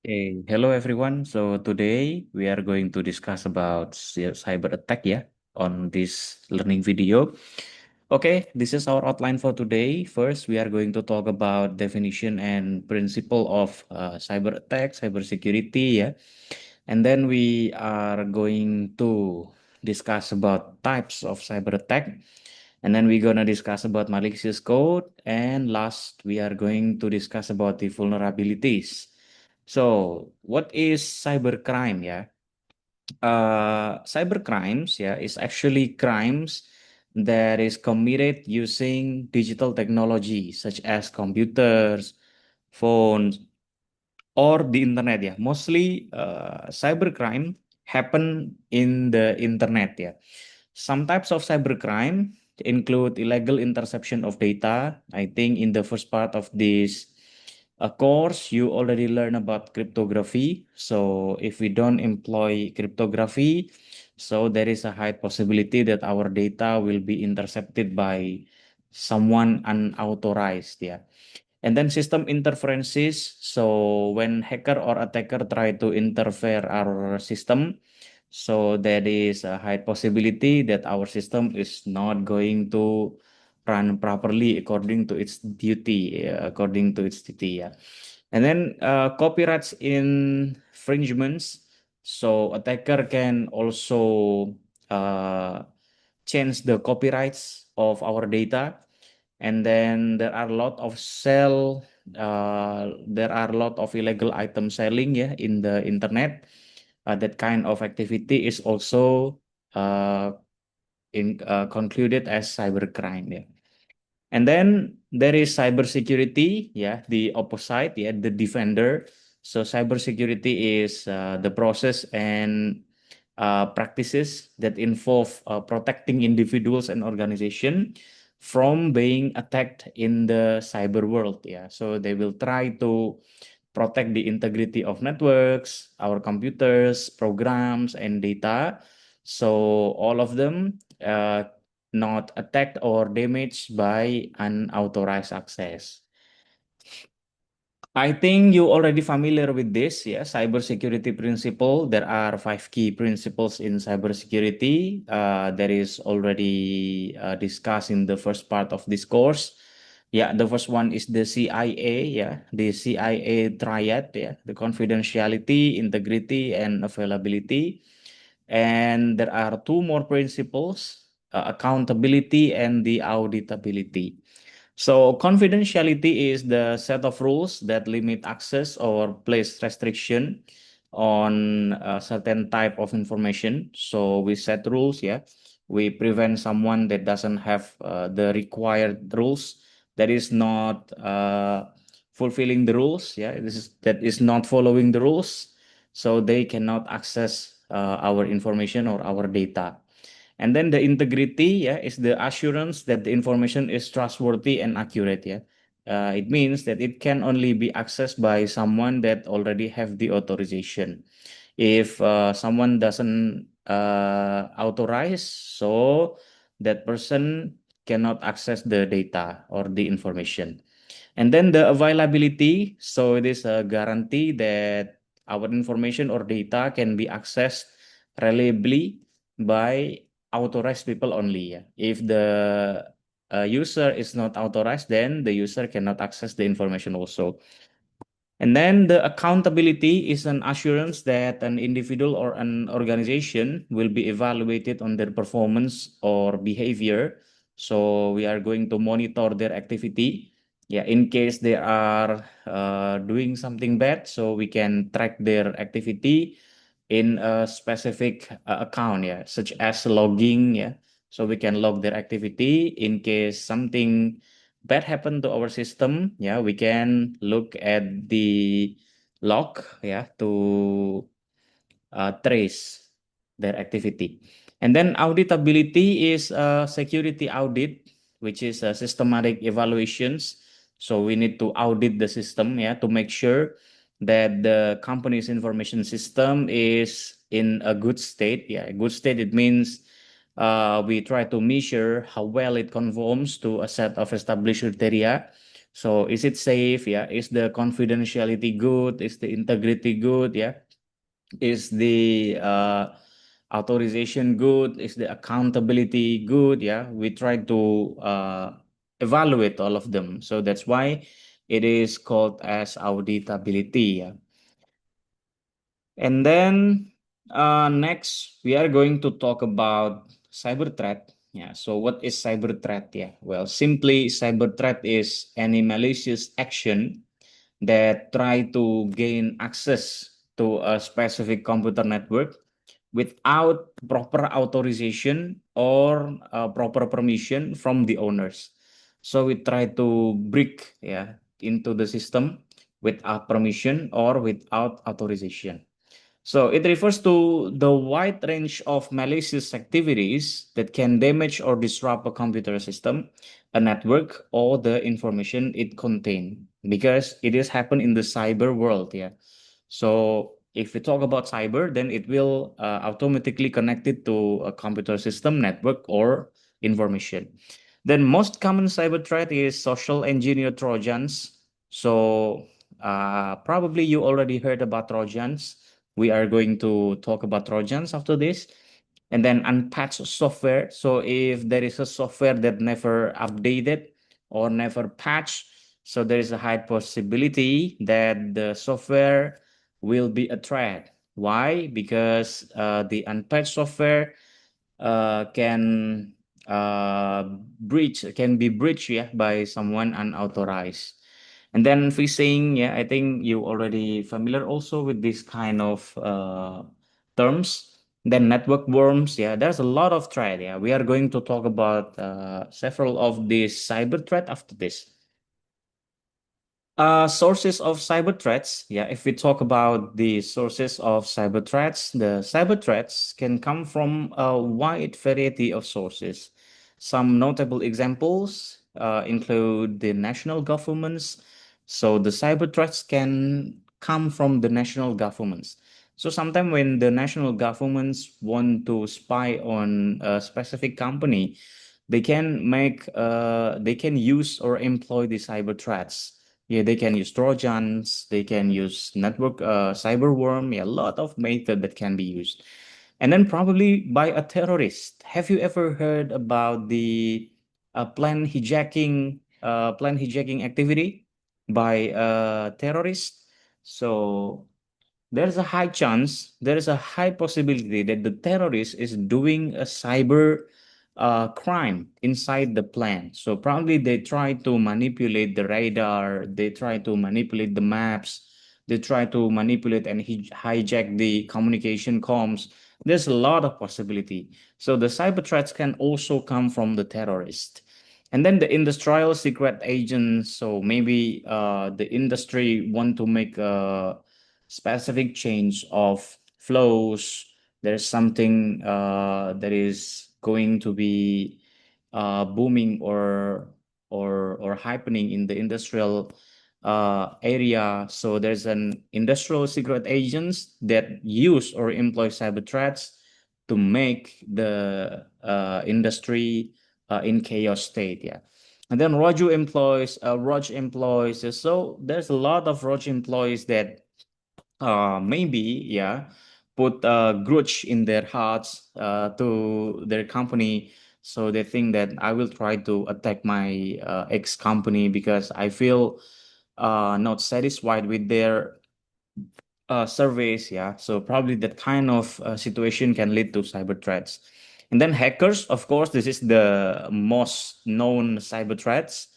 Hey, hello everyone. So today we are going to discuss about cyber attack on this learning video. Okay, this is our outline for today. First, we are going to talk about definition and principle of cyber attack, cyber security And then we are going to discuss about types of cyber attack. And then we're going to discuss about malicious code. And last, we are going to discuss about the vulnerabilities. So, what is cybercrime? Cyber crimes is actually crimes that is committed using digital technology such as computers, phones, or the internet Mostly cybercrime happen in the internet Some types of cybercrime include illegal interception of data. I think in the first part of this course, you already learn about cryptography. So if we don't employ cryptography, so there is a high possibility that our data will be intercepted by someone unauthorized. And then system interferences. So when hacker or attacker try to interfere our system, so there is a high possibility that our system is not going to run properly according to its duty, And then copyrights infringements. So attacker can also change the copyrights of our data, and then there are a lot of illegal item selling in the internet. That kind of activity is also uh, concluded as cybercrime And then there is cybersecurity, the opposite, the defender. So cybersecurity is the process and practices that involve protecting individuals and organization from being attacked in the cyber world. So they will try to protect the integrity of networks, our computers, programs, and data. So all of them not attacked or damaged by unauthorized access. I think you already familiar with this, cybersecurity principle. There are five key principles in cybersecurity. That is already discussed in the first part of this course. The first one is the CIA, the CIA triad, the confidentiality, integrity, and availability. And there are two more principles, accountability and the auditability. So confidentiality is the set of rules that limit access or place restriction on a certain type of information. So we set rules, We prevent someone that doesn't have the required rules, that is not fulfilling the rules, that is not following the rules, so they cannot access our information or our data. And then the integrity, is the assurance that the information is trustworthy and accurate, it means that it can only be accessed by someone that already have the authorization. If someone doesn't authorize, so that person cannot access the data or the information. And then the availability, so it is a guarantee that our information or data can be accessed reliably by authorized people only. If the user is not authorized, then the user cannot access the information also. And then the accountability is an assurance that an individual or an organization will be evaluated on their performance or behavior. So we are going to monitor their activity. In case they are doing something bad, so we can track their activity in a specific account, such as logging, So we can log their activity in case something bad happened to our system, we can look at the log, to trace their activity. And then auditability is a security audit, which is a systematic evaluations. So we need to audit the system, to make sure that the company's information system is in a good state. A good state, it means we try to measure how well it conforms to a set of established criteria So is it safe? Yeah. Is the confidentiality good? Is the integrity good? Yeah. Is the authorization good? Is the accountability good? Yeah. We try to evaluate all of them. So that's why it is called as auditability. Yeah. And then next, we are going to talk about cyber threat. Yeah. So what is cyber threat? Yeah. Well, simply cyber threat is any malicious action that try to gain access to a specific computer network without proper authorization or proper permission from the owners. So we try to break, yeah, into the system without permission or without authorization. So it refers to the wide range of malicious activities that can damage or disrupt a computer system, a network, or the information it contains. Because it is happen in the cyber world, yeah. So if we talk about cyber, then it will automatically connect it to a computer system, network, or information. Then most common cyber threat is social engineer Trojans. So probably you already heard about Trojans. We are going to talk about Trojans after this. And then unpatched software. So if there is a software that never updated or never patched, so there is a high possibility that the software will be a threat. Why? Because the unpatched software can breach can be breached, yeah, by someone unauthorized. And then phishing, yeah, I think you already familiar also with this kind of terms. Then network worms, yeah, there's a lot of threat. Yeah, we are going to talk about several of these cyber threat after this. Sources of cyber threats. Yeah, if we talk about the sources of cyber threats, the cyber threats can come from a wide variety of sources. Some notable examples include the national governments. So the cyber threats can come from the national governments. So sometimes when the national governments want to spy on a specific company, they can use or employ the cyber threats. Yeah, they can use Trojans, they can use network cyber worm, yeah, a lot of method that can be used. And then probably by a terrorist. Have you ever heard about the plan hijacking activity by a terrorist? So there is a high possibility that the terrorist is doing a cyber crime inside the plan. So probably they try to manipulate the radar, they try to manipulate the maps, they try to manipulate and hijack the communication comms. There's a lot of possibility. So the cyber threats can also come from the terrorist. And then the industrial secret agents. So maybe the industry want to make a specific change of flows. There's something that is going to be booming or happening in the industrial area. So there's an industrial secret agents that use or employ cyber threats to make the industry in chaos state. Yeah. And then Rogue employees. So there's a lot of Rogue employees that maybe, yeah, put a grudge in their hearts to their company. So they think that I will try to attack my ex company because I feel not satisfied with their surveys. Yeah, so probably that kind of situation can lead to cyber threats. And then hackers, of course, this is the most known cyber threats.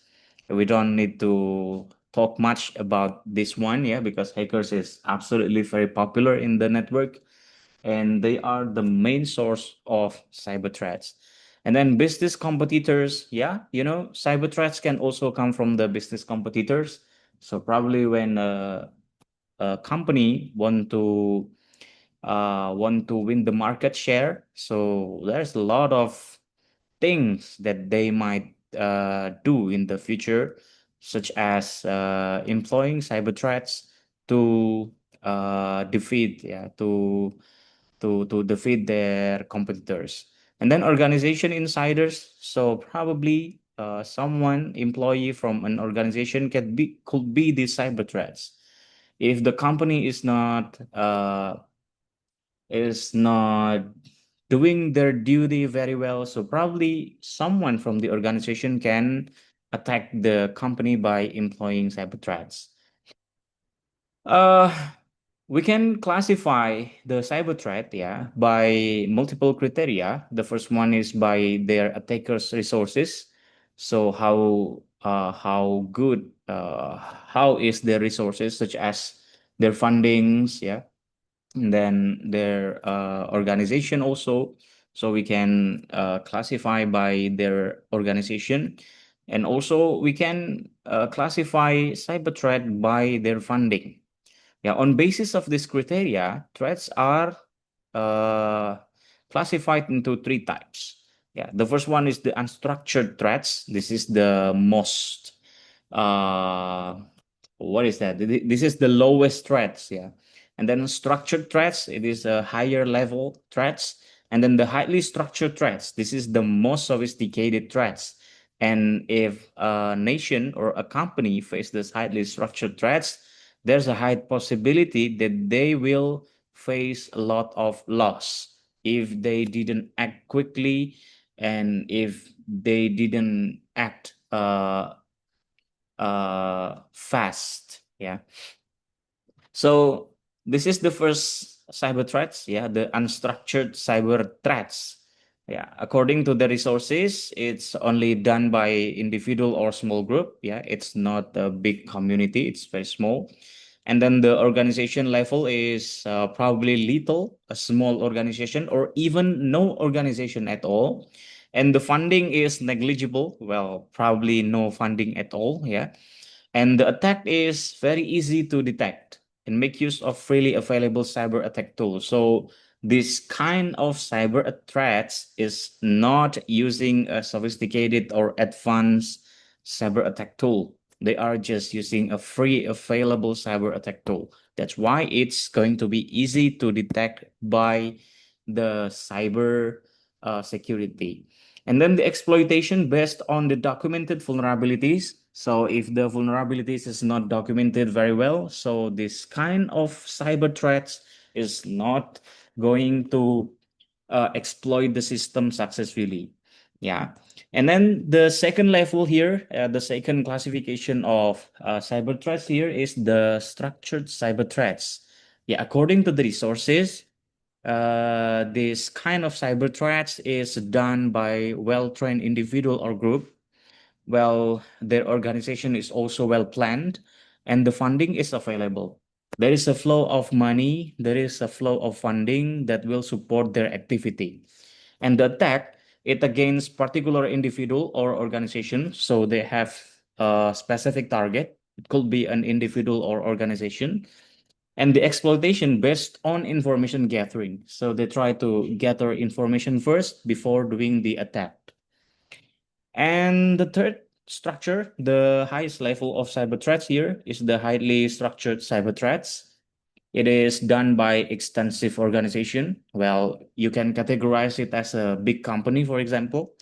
We don't need to talk much about this one, yeah, because hackers is absolutely very popular in the network, and they are the main source of cyber threats. And then business competitors, yeah, cyber threats can also come from the business competitors. So probably when a company want to win the market share, so there's a lot of things that they might do in the future, such as employing cyber threats to defeat, yeah, to defeat their competitors. And then organization insiders. So probably someone employee from an organization could be the cyber threats. If the company is not doing their duty very well, so probably someone from the organization can attack the company by employing cyber threats. Uh, we can classify the cyber threat, yeah, by multiple criteria. The first one is by their attackers' resources. So how good how is their resources, such as their fundings, yeah, and then their organization also. So we can classify by their organization, and also we can classify cyber threat by their funding. Yeah, on basis of this criteria, threats are uh, classified into three types. Yeah, the first one is the unstructured threats. This is the most uh, what is that? This is the lowest threats. Yeah, and then structured threats. It is a higher level threats, and then the highly structured threats. This is the most sophisticated threats. And if a nation or a company face this highly structured threats, there's a high possibility that they will face a lot of loss if they didn't act quickly, and if they didn't act fast. Yeah. So this is the first cyber threats. Yeah, the unstructured cyber threats. Yeah, according to the resources, it's only done by individual or small group. Yeah, it's not a big community. It's very small. And then the organization level is probably little, a small organization, or even no organization at all. And the funding is negligible. Well, probably no funding at all. Yeah. And the attack is very easy to detect and make use of freely available cyber attack tools. So this kind of cyber threats is not using a sophisticated or advanced cyber attack tool. They are just using a free available cyber attack tool. That's why it's going to be easy to detect by the cyber security. And then the exploitation based on the documented vulnerabilities. So if the vulnerabilities is not documented very well, so this kind of cyber threats is not going to exploit the system successfully. Yeah. And then the second level here, the second classification of cyber threats here is the structured cyber threats. Yeah, according to the resources, this kind of cyber threats is done by well-trained individual or group. Well, their organization is also well planned, and the funding is available. There is a flow of money, there is a flow of funding that will support their activity. And the attack it against particular individual or organization, so they have a specific target. It could be an individual or organization, and the exploitation based on information gathering. So they try to gather information first before doing the attack. And the third structure, the highest level of cyber threats here is the highly structured cyber threats. It is done by extensive organization. Well, you can categorize it as a big company, for example.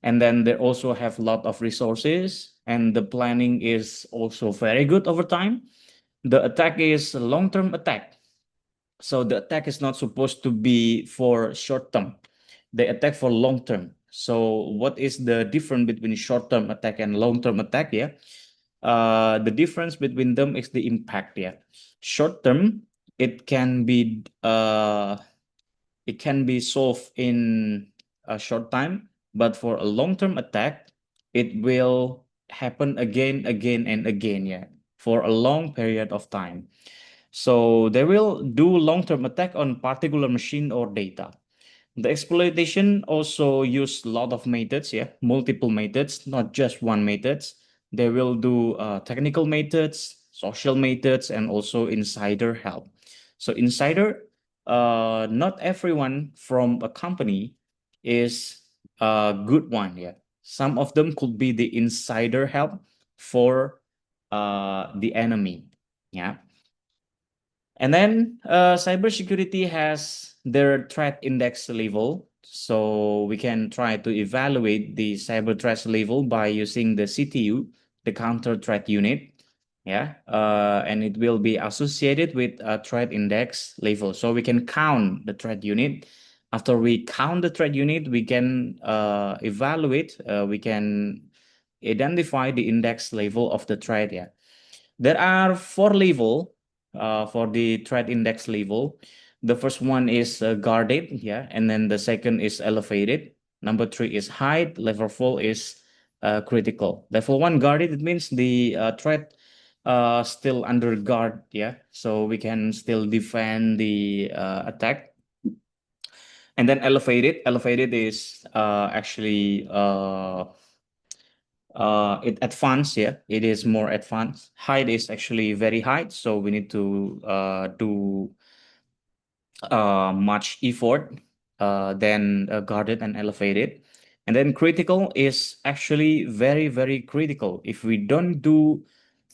And then they also have a lot of resources, and the planning is also very good over time. The attack is a long-term attack. So the attack is not supposed to be for short term. They attack for long term. So what is the difference between short term attack and long term attack? Yeah. The difference between them is the impact. Yeah. Short term, it can be solved in a short time, but for a long term attack, it will happen again, again, and again. Yeah. For a long period of time. So they will do long-term attack on particular machine or data. The exploitation also use a lot of methods, yeah, multiple methods, not just one methods. They will do technical methods, social methods, and also insider help. So insider, not everyone from a company is a good one, yeah. Some of them could be the insider help for the enemy, yeah. And then cybersecurity has their threat index level. So we can try to evaluate the cyber threat level by using the CTU, the counter threat unit. Yeah, and it will be associated with a threat index level. So we can count the threat unit. After we count the threat unit, we can evaluate, we can identify the index level of the threat. Yeah, there are four level for the threat index level. The first one is guarded, yeah, and then the second is elevated. Number three is hide. Level four is critical. Level one guarded, it means the threat still under guard, yeah, so we can still defend the attack. And then elevated is actually it advanced, yeah, it is more advanced. Height is actually very high, so we need to do much effort than guarded and elevated. And then critical is actually very, very critical. If we don't do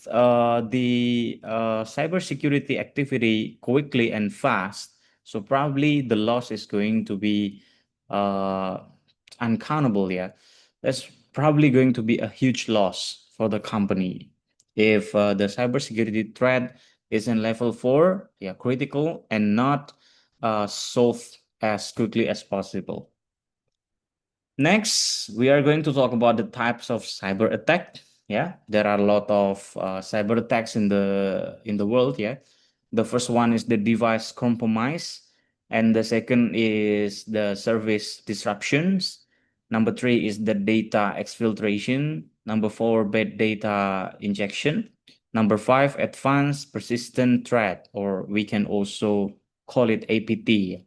the cybersecurity activity quickly and fast, so probably the loss is going to be uh, uncountable. Yeah, that's probably going to be a huge loss for the company if the cybersecurity threat is in level four, yeah, critical, and not solved as quickly as possible. Next, we are going to talk about the types of cyber attack. Yeah, there are a lot of cyber attacks in the world. Yeah, the first one is the device compromise, and the second is the service disruptions. Number three is the data exfiltration. Number four, bad data injection. Number five, advanced persistent threat, or we can also call it APT.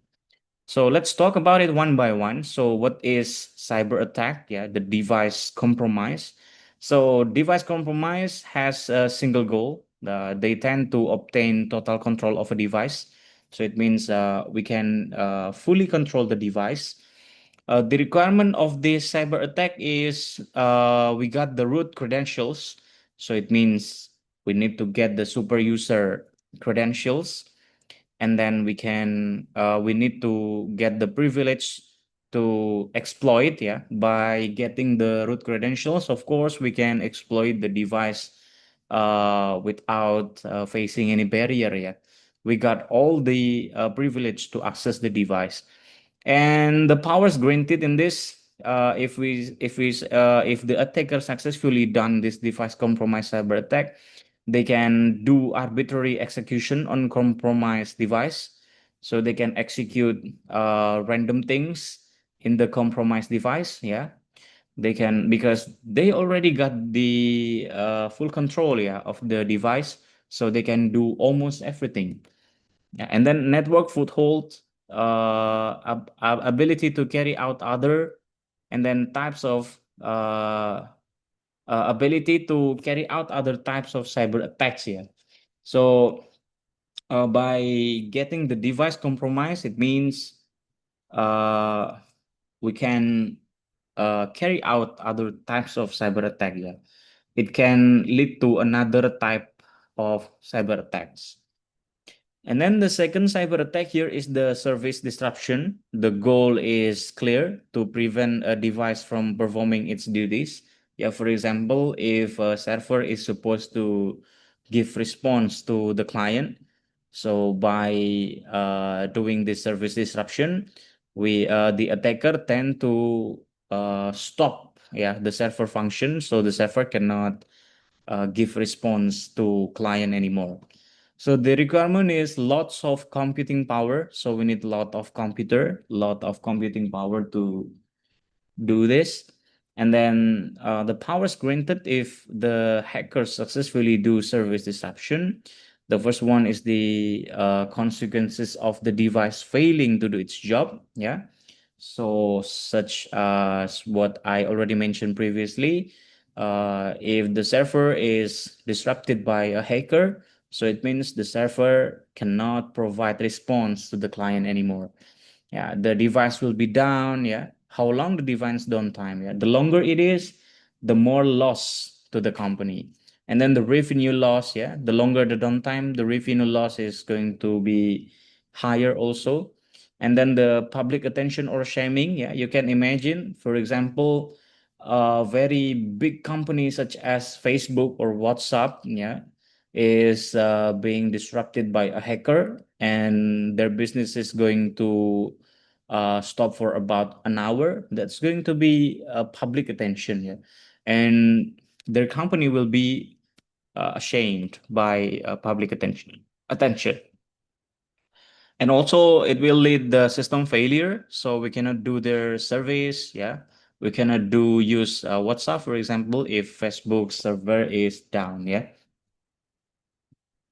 So let's talk about it one by one. So what is cyber attack? Yeah, the device compromise. So device compromise has a single goal. They tend to obtain total control of a device. So it means we can fully control the device. The requirement of this cyber attack is we got the root credentials. So it means we need to get the super user credentials, and then we need to get the privilege to exploit, yeah, by getting the root credentials. Of course we can exploit the device without facing any barrier yet. We got all the privilege to access the device, and the powers granted in this, if the attacker successfully done this device compromise cyber attack, they can do arbitrary execution on compromised device. So they can execute random things in the compromised device. Yeah, they can, because they already got the full control, yeah, of the device. So they can do almost everything. Yeah, and then network foothold, ability to carry out other, and then types of ability to carry out other types of cyber attacks here. So by getting the device compromised, it means uh, we can carry out other types of cyber attack. Yeah. It can lead to another type of cyber attacks. And then the second cyber attack here is the service disruption. The goal is clear: to prevent a device from performing its duties. Yeah, for example, if a server is supposed to give response to the client, so by doing this service disruption, the attacker tend to stop, yeah, the server function, so the server cannot give response to client anymore. So the requirement is lots of computing power. So we need lot of computing power to do this. And then the powers granted if the hackers successfully do service disruption. The first one is the consequences of the device failing to do its job. Yeah. So such as what I already mentioned previously, if the server is disrupted by a hacker, so it means the server cannot provide response to the client anymore. Yeah, the device will be down. Yeah, how long the device downtime? Yeah, the longer it is, the more loss to the company. And then the revenue loss, yeah, the longer the downtime, the revenue loss is going to be higher also. And then the public attention or shaming, yeah, you can imagine, for example, very big companies such as Facebook or WhatsApp, yeah, is being disrupted by a hacker, and their business is going to stop for about an hour. That's going to be public attention, yeah, and their company will be ashamed by public attention. And also it will lead the system failure, so we cannot do their surveys, yeah, we cannot do use WhatsApp, for example, if Facebook server is down, yeah.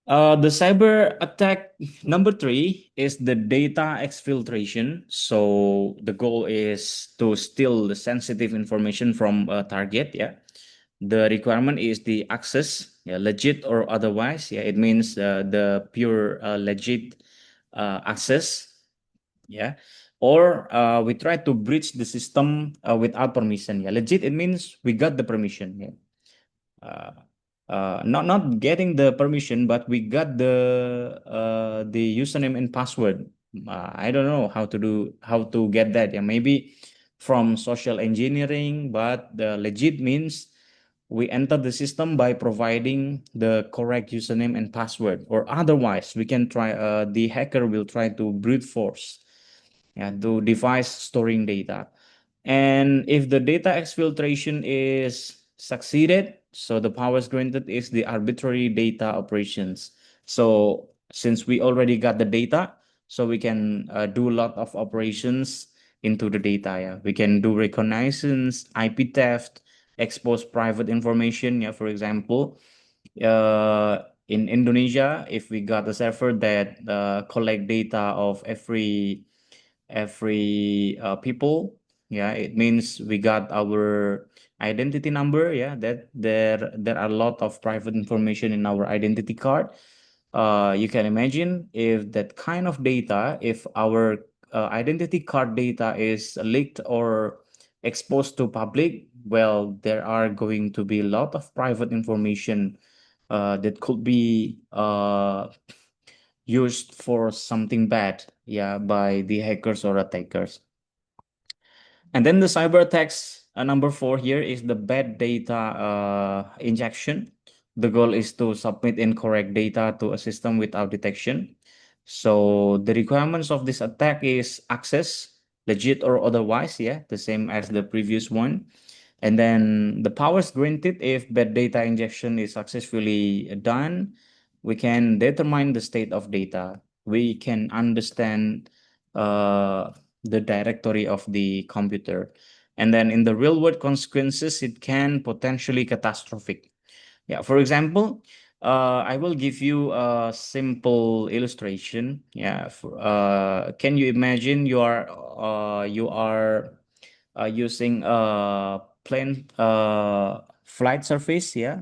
The cyber attack number three is the data exfiltration. So the goal is to steal the sensitive information from a target. Yeah. The requirement is the access, yeah, legit or otherwise. Yeah, it means the pure legit access. Yeah. Or we try to breach the system without permission. Yeah, legit, it means we got the permission. Yeah. uh, not getting the permission, but we got the username and password. I don't know how to get that. Yeah, maybe from social engineering, but the legit means we enter the system by providing the correct username and password, or otherwise we can try. The hacker will try to brute force, yeah, to device storing data. And if the data exfiltration is succeeded, so the powers granted is the arbitrary data operations. So since we already got the data, so we can do a lot of operations into the data. Yeah, we can do reconnaissance, IP theft, expose private information. Yeah, for example, in Indonesia, if we got a server that collect data of every people, yeah, it means we got our identity number, yeah, that there are a lot of private information in our identity card. You can imagine if that kind of data, if our identity card data is leaked or exposed to public, well, there are going to be a lot of private information that could be used for something bad, yeah, by the hackers or attackers. And then the cyber attacks, number four here is the bad data injection. The goal is to submit incorrect data to a system without detection. So the requirements of this attack is access, legit or otherwise, yeah, the same as the previous one. And then the powers granted if bad data injection is successfully done, we can determine the state of data. We can understand the directory of the computer. And then in the real world consequences, it can potentially catastrophic. Yeah, for example, I will give you a simple illustration. Yeah, can you imagine you are using a plane flight surface, yeah,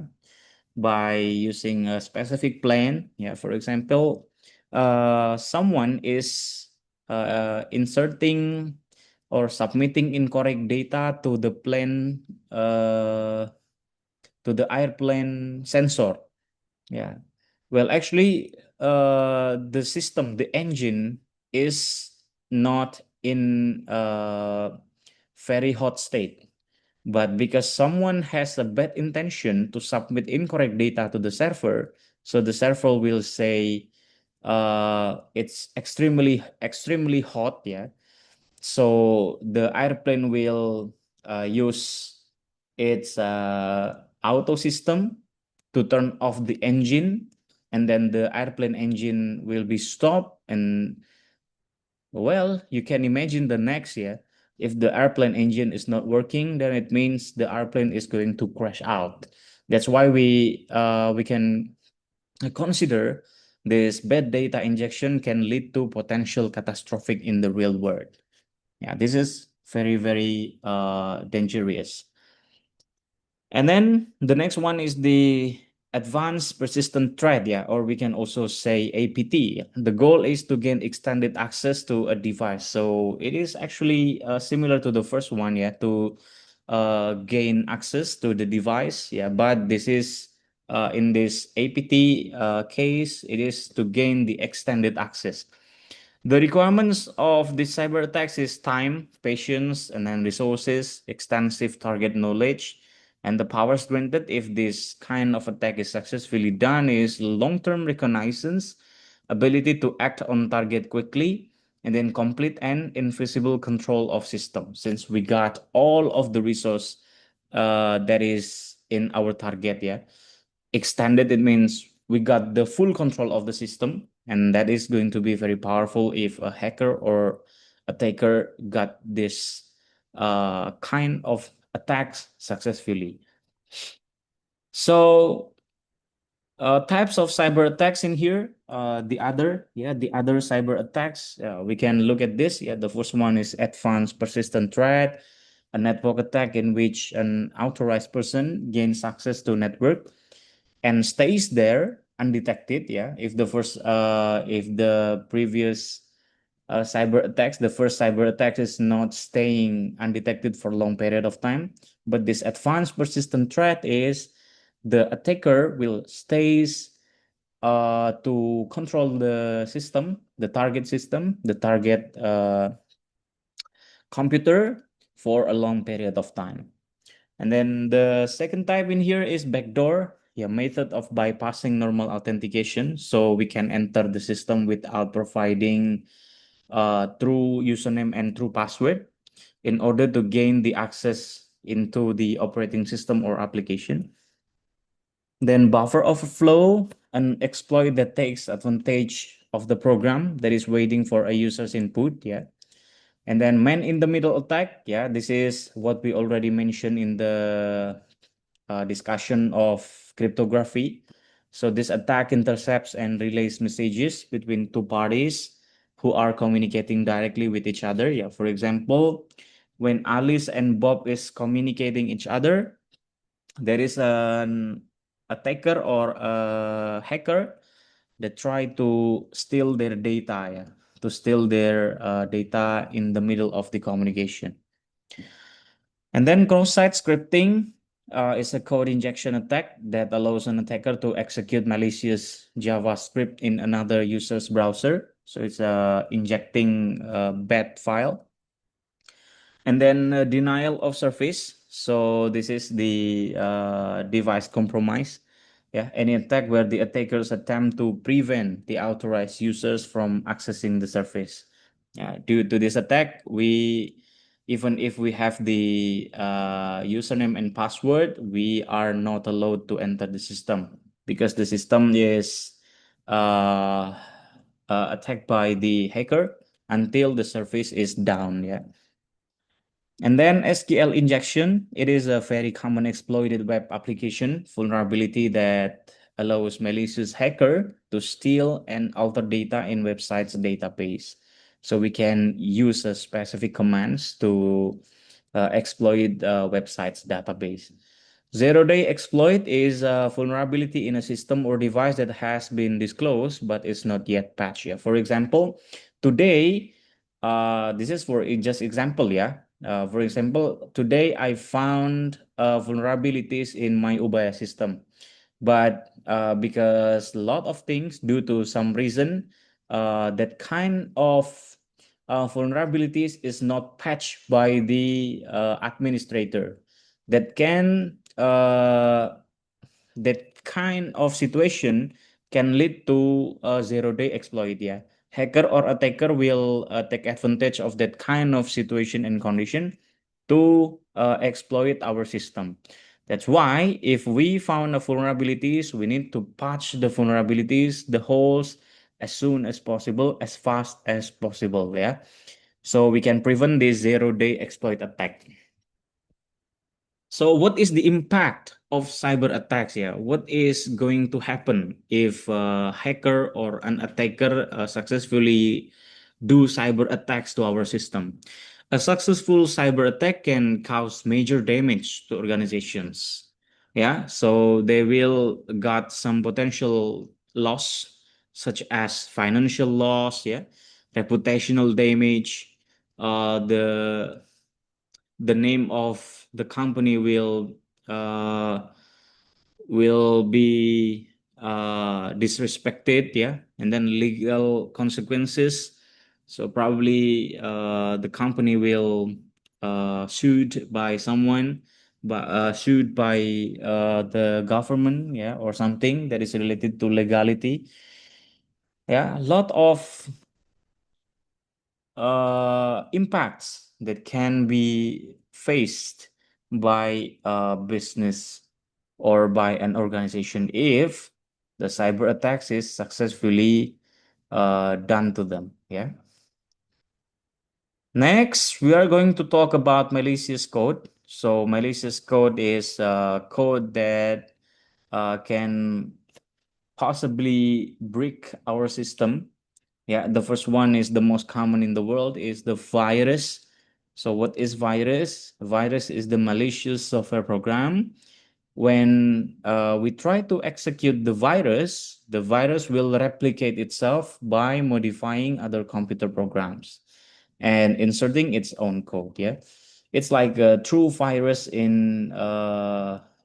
by using a specific plane. Yeah, for example, someone is inserting or submitting incorrect data to the plane, to the airplane sensor. Yeah. Well, actually, the system, the engine is not in a very hot state. But because someone has a bad intention to submit incorrect data to the server, so the server will say it's extremely hot, yeah. So the airplane will use its auto system to turn off the engine, and then the airplane engine will be stopped. And well, you can imagine the next, yeah. If the airplane engine is not working, then it means the airplane is going to crash out. That's why we can consider this bad data injection can lead to potential catastrophic in the real world. Yeah, this is very dangerous. And then the next one is the advanced persistent threat, yeah, or we can also say APT. The goal is to gain extended access to a device. So it is actually similar to the first one, yeah, to gain access to the device, yeah, but this is in this APT case, it is to gain the extended access. The requirements of this cyber attacks is time, patience, and then resources, extensive target knowledge, and the powers granted if this kind of attack is successfully done is long-term reconnaissance, ability to act on target quickly, and then complete and invisible control of system. Since we got all of the resource that is in our target, yeah. Extended, it means we got the full control of the system, and that is going to be very powerful if a hacker or attacker got this kind of attacks successfully. So types of cyber attacks in here, the other cyber attacks, we can look at this. Yeah, the first one is advanced persistent threat, a network attack in which an authorized person gains access to network and stays there undetected. Yeah, if the previous the first cyber attack is not staying undetected for a long period of time, but this advanced persistent threat is the attacker will stays to control the system, the target computer for a long period of time. And then the second type in here is backdoor, yeah, method of bypassing normal authentication. So we can enter the system without providing true username and true password in order to gain the access into the operating system or application. Then buffer overflow, an exploit that takes advantage of the program that is waiting for a user's input, yeah. And then man in the middle attack, yeah, this is what we already mentioned in the discussion of cryptography. So this attack intercepts and relays messages between two parties who are communicating directly with each other. Yeah, for example, when Alice and Bob is communicating each other, there is an attacker or a hacker that try to steal their data, yeah, to steal their data in the middle of the communication. And then cross-site scripting is a code injection attack that allows an attacker to execute malicious JavaScript in another user's browser. So it's injecting a bad file. And then denial of service. So this is the device compromise. Yeah, any attack where the attackers attempt to prevent the authorized users from accessing the service. Yeah, due to this attack, even if we have the username and password, we are not allowed to enter the system because the system is uh, attacked by the hacker until the service is down. Yeah. And then SQL injection, it is a very common exploited web application vulnerability that allows malicious hacker to steal and alter data in website's database. So we can use a specific commands to exploit website's database. Zero-day exploit is a vulnerability in a system or device that has been disclosed but is not yet patched. Yeah. For example, today, this is for just example, yeah. For example, today I found vulnerabilities in my Ubaya system, but because a lot of things due to some reason, that kind of vulnerabilities is not patched by the administrator. That can that kind of situation can lead to a zero-day exploit. Yeah, hacker or attacker will take advantage of that kind of situation and condition to exploit our system. That's why if we found the vulnerabilities, we need to patch the vulnerabilities, the holes, as soon as possible, as fast as possible. Yeah, so we can prevent this zero-day exploit attack. So what is the impact of cyber attacks? Yeah, what is going to happen if a hacker or an attacker successfully do cyber attacks to our system? A successful cyber attack can cause major damage to organizations. Yeah, so they will got some potential loss, such as financial loss, yeah, reputational damage, the name of the company will be disrespected, yeah, and then legal consequences So probably the company will sued by someone, but sued by the government, yeah, or something that is related to legality. Yeah, a lot of impacts that can be faced by a business or by an organization if the cyber attacks is successfully done to them. Yeah. Next, we are going to talk about malicious code. So malicious code is code that can possibly break our system. Yeah, the first one is the most common in the world is the virus. So what is virus? Virus is the malicious software program. When we try to execute the virus will replicate itself by modifying other computer programs and inserting its own code. Yeah, it's like a true virus in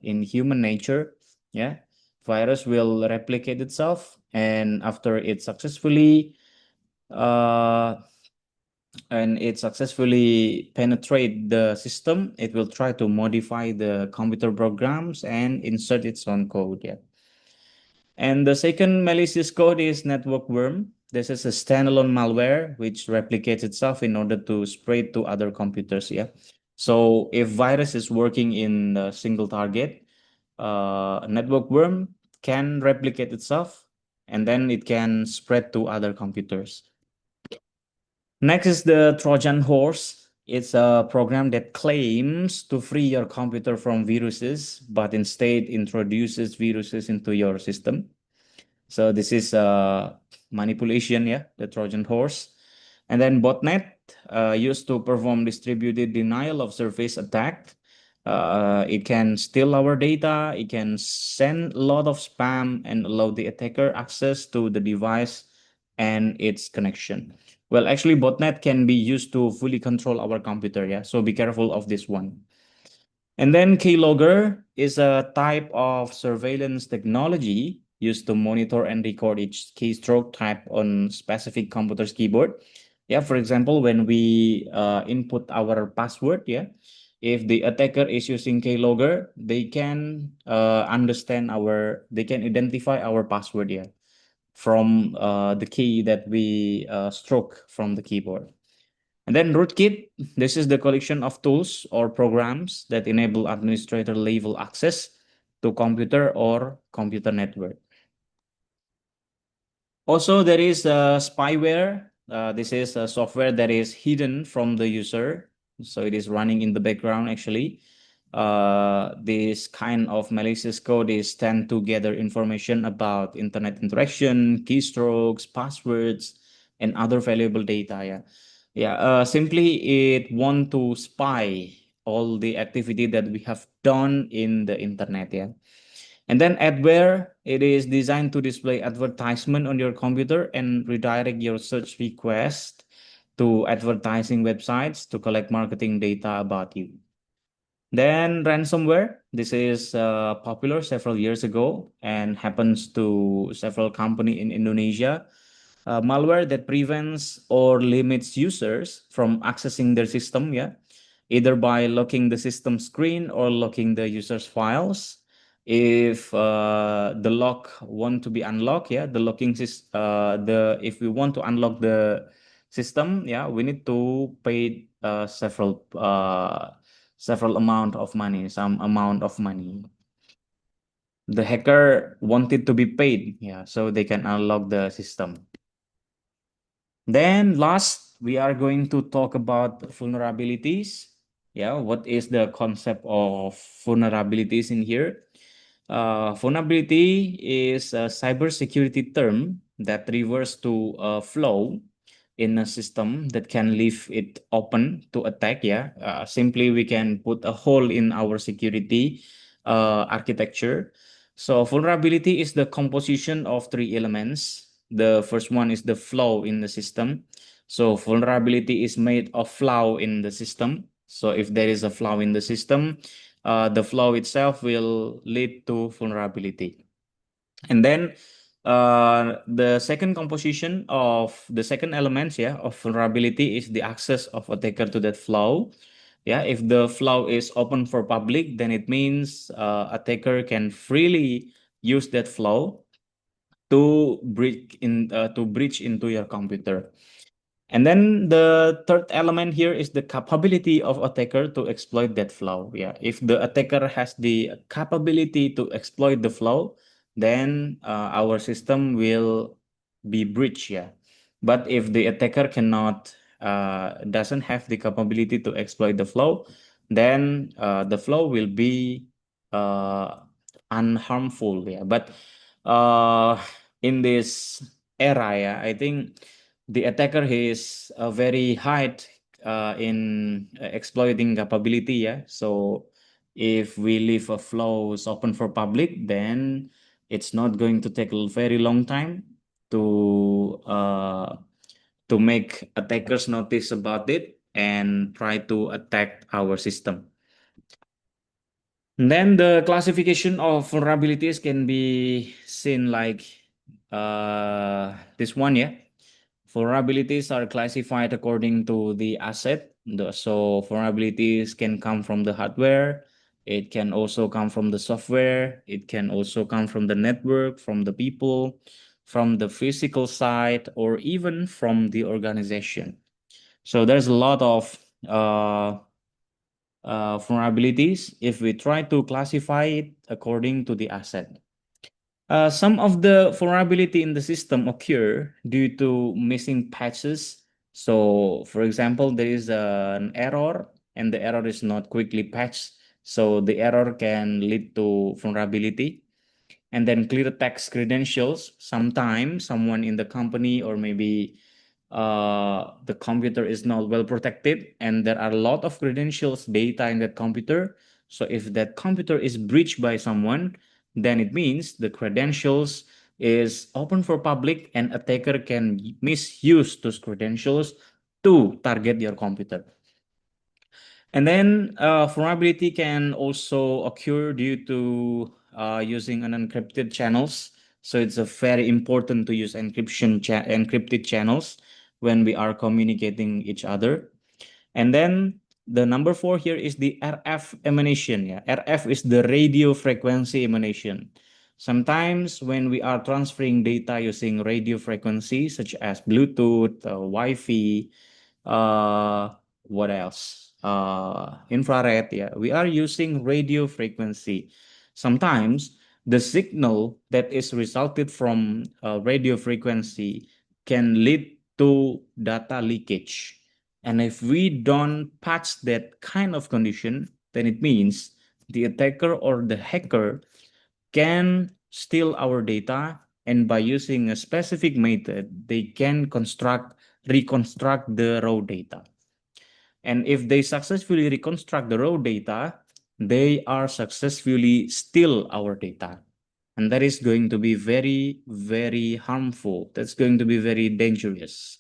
human nature. Yeah, virus will replicate itself, and after it successfully uh, penetrate the system, it will try to modify the computer programs and insert its own code. Yeah. And the second malicious code is network worm. This is a standalone malware which replicates itself in order to spread to other computers. Yeah. So if virus is working in a single target, network worm can replicate itself and then it can spread to other computers. Next is the Trojan horse. It's a program that claims to free your computer from viruses, but instead introduces viruses into your system. So this is manipulation, yeah, the Trojan horse. And then botnet used to perform distributed denial of service attack. It can steal our data, it can send a lot of spam and allow the attacker access to the device and its connection. Well, actually, botnet can be used to fully control our computer, yeah. So be careful of this one. And then keylogger is a type of surveillance technology used to monitor and record each keystroke type on specific computer's keyboard. Yeah, for example, when we input our password, yeah, if the attacker is using keylogger, they can they can identify our password, yeah, from the key that we stroke from the keyboard. And then rootkit, this is the collection of tools or programs that enable administrator level access to computer or computer network. Also, there is spyware. This is a software that is hidden from the user. So it is running in the background actually. This kind of malicious code is tend to gather information about internet interaction, keystrokes, passwords, and other valuable data. Yeah, yeah. Simply, it want to spy all the activity that we have done in the internet. Yeah. And then adware, it is designed to display advertisement on your computer and redirect your search request to advertising websites to collect marketing data about you. Then ransomware, this is popular several years ago and happens to several company in Indonesia. Malware that prevents or limits users from accessing their system, yeah, either by locking the system screen or locking the user's files. If the lock want to be unlocked, yeah, the locking if we want to unlock the system, yeah, we need to pay several amount of money, some amount of money. The hacker wanted to be paid, yeah, so they can unlock the system. Then last, we are going to talk about vulnerabilities. Yeah, what is the concept of vulnerabilities in here? Vulnerability is a cybersecurity term that refers to a flaw in a system that can leave it open to attack. Yeah, simply we can put a hole in our security architecture. So vulnerability is the composition of three elements. The first one is the flaw in the system. So vulnerability is made of flaw in the system. So if there is a flaw in the system, the flaw itself will lead to vulnerability. And then The second composition of the second elements, yeah, of vulnerability is the access of attacker to that flow. Yeah, if the flow is open for public, then it means attacker can freely use that flow to breach into your computer. And then the third element here is the capability of attacker to exploit that flow. Yeah, if the attacker has the capability to exploit the flow, then our system will be breached. Yeah, but if the attacker cannot doesn't have the capability to exploit the flow, then the flow will be uh, unharmful. Yeah, but uh, in this era, yeah, I think the attacker is very high in exploiting capability. Yeah, so if we leave a flows open for public, then it's not going to take a very long time to uh, to make attackers notice about it and try to attack our system. And then the classification of vulnerabilities can be seen like this one, yeah. Vulnerabilities are classified according to the asset. So vulnerabilities can come from the hardware. It can also come from the software. It can also come from the network, from the people, from the physical side, or even from the organization. So there's a lot of vulnerabilities if we try to classify it according to the asset. Some of the vulnerability in the system occur due to missing patches. So, for example, there is an error and the error is not quickly patched. So, the error can lead to vulnerability. And then clear text credentials. Sometimes someone in the company or maybe the computer is not well protected and there are a lot of credentials data in that computer. So if that computer is breached by someone, then it means the credentials is open for public and attacker can misuse those credentials to target your computer. And then vulnerability can also occur due to using an encrypted channels. So it's a very important to use encrypted channels when we are communicating each other. And then the number four here is the RF emanation. Yeah, RF is the radio frequency emanation. Sometimes when we are transferring data using radio frequency, such as Bluetooth, Wi-Fi, what else? Infrared. Yeah, we are using radio frequency. Sometimes the signal that is resulted from radio frequency can lead to data leakage. And if we don't patch that kind of condition, then it means the attacker or the hacker can steal our data. And by using a specific method, they can reconstruct the raw data. And if they successfully reconstruct the raw data, they are successfully steal our data. And that is going to be very, very harmful. That's going to be very dangerous.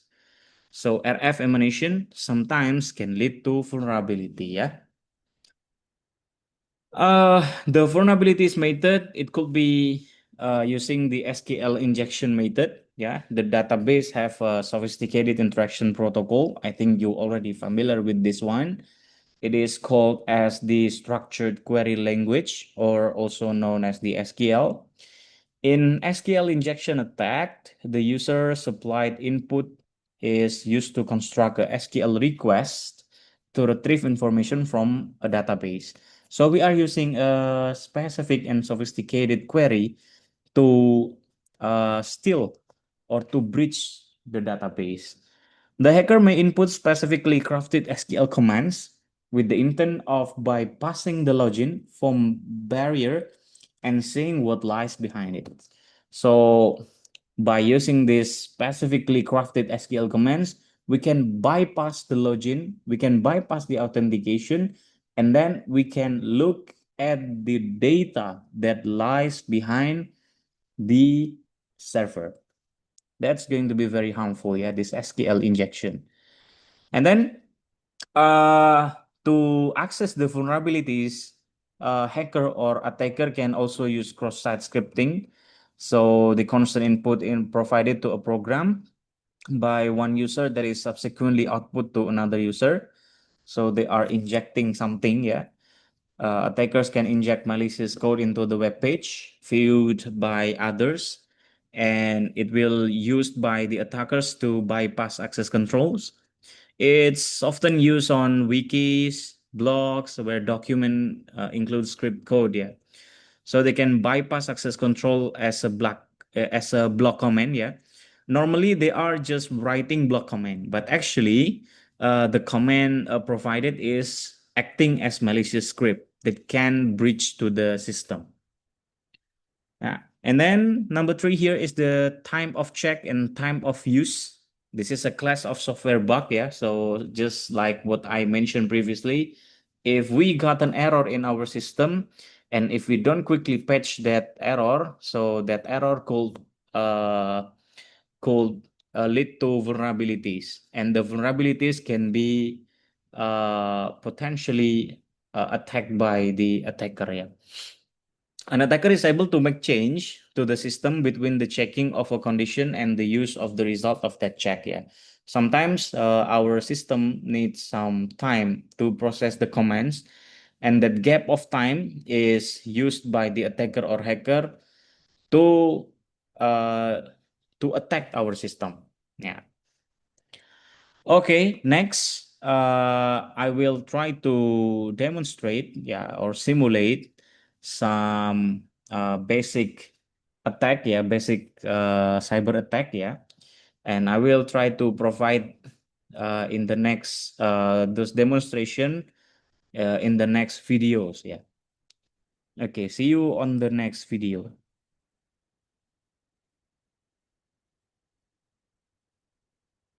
So RF emanation sometimes can lead to vulnerability, yeah. The vulnerabilities method, it could be using the SQL injection method. Yeah, the database have a sophisticated interaction protocol. I think you already familiar with this one. It is called as the structured query language, or also known as the SQL. In SQL injection attack, the user supplied input is used to construct a SQL request to retrieve information from a database. So we are using a specific and sophisticated query to steal or to breach the database. The hacker may input specifically crafted SQL commands with the intent of bypassing the login form barrier and seeing what lies behind it. So by using these specifically crafted SQL commands, we can bypass the login, we can bypass the authentication, and then we can look at the data that lies behind the server. That's going to be very harmful, yeah, this SQL injection. And then uh, to access the vulnerabilities, hacker or attacker can also use cross-site scripting. So the constant input in provided to a program by one user that is subsequently output to another user. So they are injecting something, yeah. Attackers can inject malicious code into the web page viewed by others, and it will used by the attackers to bypass access controls. It's often used on wikis, blogs, where document includes script code, yeah. So they can bypass access control as a block command, yeah. Normally they are just writing block command, but actually the command provided is acting as malicious script that can breach to the system. Yeah. And then number three here is the time of check and time of use. This is a class of software bug, yeah. So just like what I mentioned previously, if we got an error in our system, and if we don't quickly patch that error, so that error could lead to vulnerabilities, and the vulnerabilities can be potentially attacked by the attacker, yeah. An attacker is able to make change to the system between the checking of a condition and the use of the result of that check. Yeah. Sometimes our system needs some time to process the commands, and that gap of time is used by the attacker or hacker to uh, to attack our system. Yeah. Okay, next, I will try to demonstrate, yeah, or simulate some basic attack, yeah, basic cyber attack, yeah, and I will try to provide in the next those demonstration in the next videos, yeah. Okay, see you on the next video.